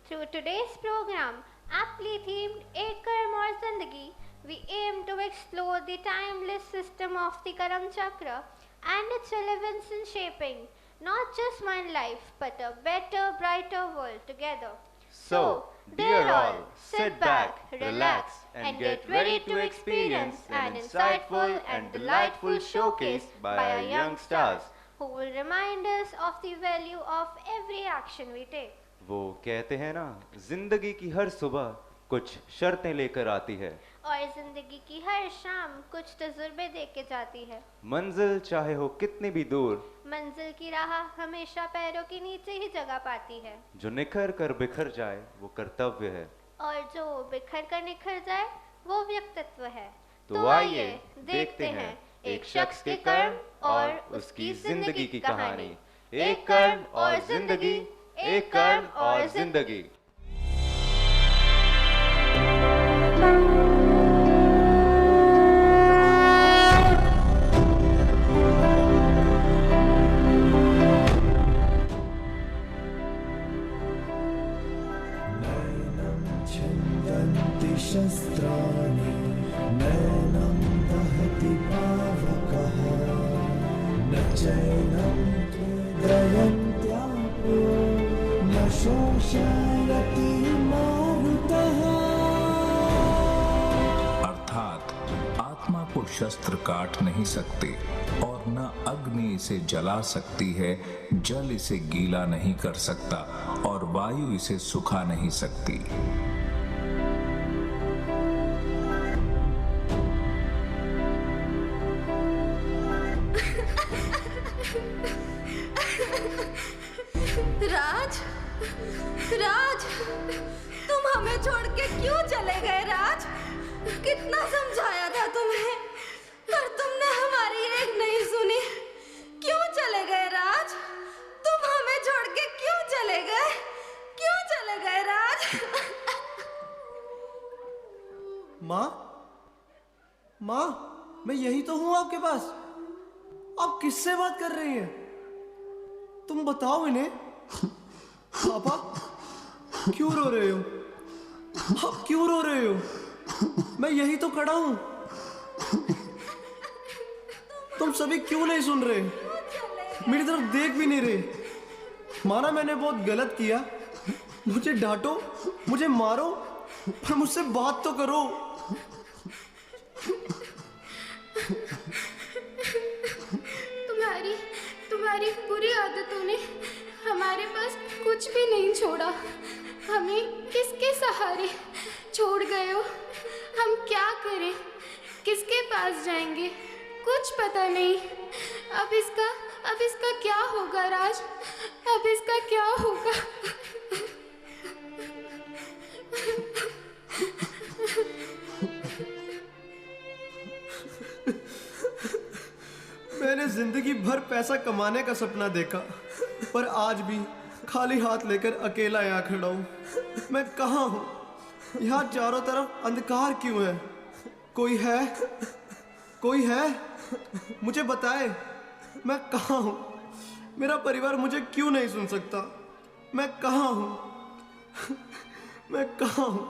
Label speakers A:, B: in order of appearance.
A: Through today's program, aptly themed Ek Karm Aur Zindagi, we aim to explore the timeless system of the Karam Chakra and its relevance in shaping not just one life but a better, brighter world together.
B: So, dear all, sit back, relax, and get ready to experience an insightful and delightful showcase by our young stars.
A: Who will remind us of the value of every action we take.
B: वो कहते हैं ना, जिंदगी की हर सुबह कुछ शर्तें लेकर आती है
A: और जिंदगी की हर शाम कुछ तजुर्बे दे के जाती है।
B: मंजिल चाहे हो कितनी भी दूर,
A: मंजिल की राह हमेशा पैरों के नीचे ही जगह पाती है।
B: जो निखर कर बिखर जाए वो कर्तव्य है,
A: और जो बिखर कर निखर जाए वो व्यक्तित्व है।
B: तो आइए देखते हैं एक शख्स के कर्म और उसकी जिंदगी की कहानी। एक कर्म और जिंदगी, एक कर्म और जिंदगी।
C: शस्त्राणि नैनं दहति पावकः न चैनं क्लेदयन्त्यापो न शोषयति मारुतः।
D: अर्थात आत्मा को शस्त्र काट नहीं सकते और न अग्नि इसे जला सकती है, जल इसे गीला नहीं कर सकता और वायु इसे सुखा नहीं सकती।
E: राज, राज, तुम हमें छोड़ के क्यों चले गए राज? कितना समझाया था तुम्हें, पर तुमने हमारी एक नहीं सुनी। क्यों चले गए राज? तुम हमें छोड़ के क्यों चले गए? क्यों चले गए राज?
C: माँ, माँ, मैं यही तो हूँ आपके पास। आप किससे बात कर रही हैं? तुम बताओ इन्हें। पापा, क्यों रो रहे हो? आप क्यों रो रहे हो? मैं यही तो खड़ा हूं। तुम सभी क्यों नहीं सुन रहे? मेरी तरफ देख भी नहीं रहे। माना मैंने बहुत गलत किया, मुझे डांटो, मुझे मारो, पर मुझसे बात तो करो।
F: तुम्हारी बुरी आदतों ने हमारे पास कुछ भी नहीं छोड़ा। हमें किसके सहारे छोड़ गए हो? हम क्या करें? किसके पास जाएंगे? कुछ पता नहीं। अब इसका क्या होगा राज? अब इसका क्या होगा?
C: मैंने जिंदगी भर पैसा कमाने का सपना देखा, पर आज भी खाली हाथ लेकर अकेला यहाँ खड़ा हूँ। मैं कहाँ हूँ? यहाँ चारों तरफ अंधकार क्यों है? कोई है? कोई है? मुझे बताए, मैं कहाँ हूँ? मेरा परिवार मुझे क्यों नहीं सुन सकता? मैं कहाँ हूँ? मैं कहाँ हूँ?